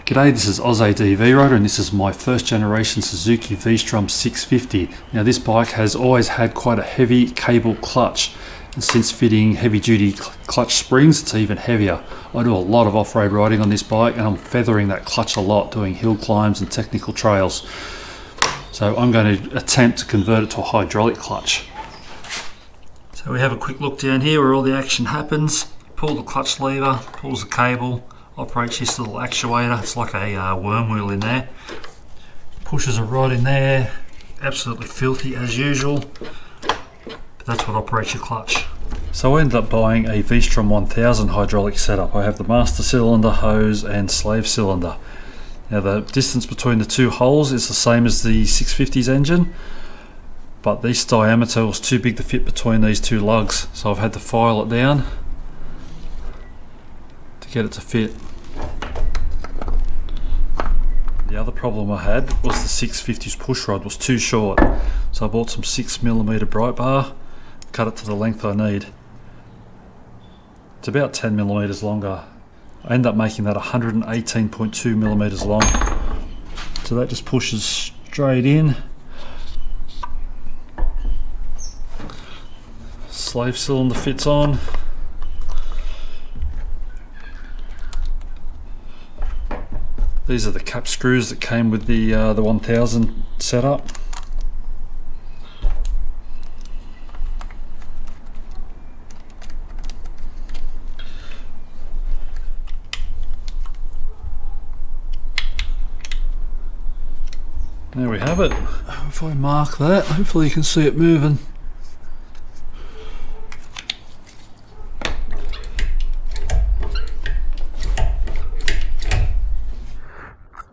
G'day, this is Oz ATV Raptor and this is my first generation Suzuki V-Strom 650. Now this bike has always had quite a heavy cable clutch, and since fitting heavy duty clutch springs it's even heavier. I do a lot of off-road riding on this bike and I'm feathering that clutch a lot doing hill climbs and technical trails. So I'm going to attempt to convert it to a hydraulic clutch. So we have a quick look down here where all the action happens. Pull the clutch lever, pulls the cable, operates this little actuator. It's like a worm wheel in there. Pushes a rod in there, absolutely filthy as usual, but that's what operates your clutch. So I ended up buying a V-Strom 1000 hydraulic setup. I have the master cylinder, hose and slave cylinder. Now the distance between the two holes is the same as the 650's engine, but this diameter was too big to fit between these two lugs, so I've had to file it down to get it to fit. The other problem I had was the 650's push rod was too short, so I bought some 6mm bright bar, cut it to the length I need. It's about 10mm longer. I end up making that 118.2mm long. So that just pushes straight in. Slave cylinder fits on. These are the cap screws that came with the 1000 setup. There we have it. If I mark that, hopefully you can see it moving.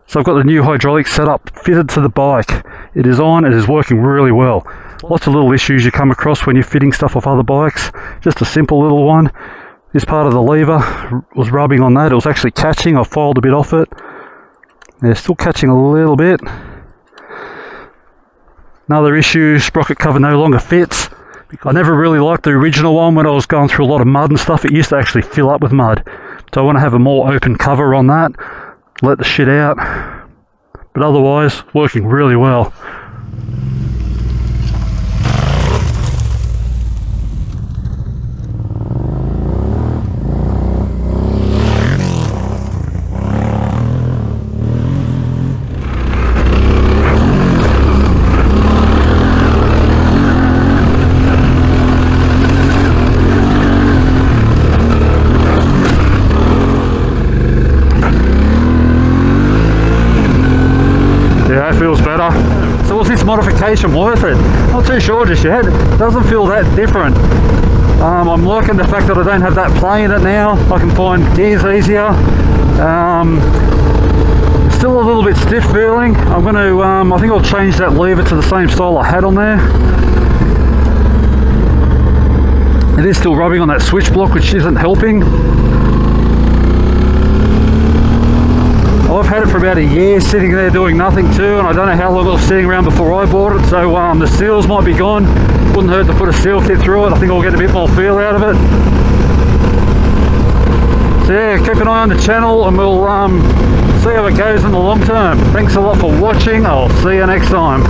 So I've got the new hydraulic setup fitted to the bike. It is on, it is working really well. Lots of little issues you come across when you're fitting stuff off other bikes. Just a simple little one. This part of the lever was rubbing on that. It was actually catching. I filed a bit off it. Yeah, still catching a little bit. Another issue, sprocket cover no longer fits. I never really liked the original one when I was going through a lot of mud and stuff. It used to actually fill up with mud. So I want to have a more open cover on that. Let the shit out, but otherwise working really well. So was this modification worth it? Not too sure just yet. It doesn't feel that different. I'm liking the fact that I don't have that play in it now. I can find gears easier. Still a little bit stiff feeling. I'm going to, I think I'll change that lever to the same style I had on there. It is still rubbing on that switch block, which isn't helping. I've had it for about a year sitting there doing nothing too, and I don't know how long it was sitting around before I bought it, so the seals might be gone. Wouldn't hurt to put a seal kit through it. I think I'll get a bit more feel out of it. So yeah, keep an eye on the channel and we'll see how it goes in the long term. Thanks a lot for watching. I'll see you next time.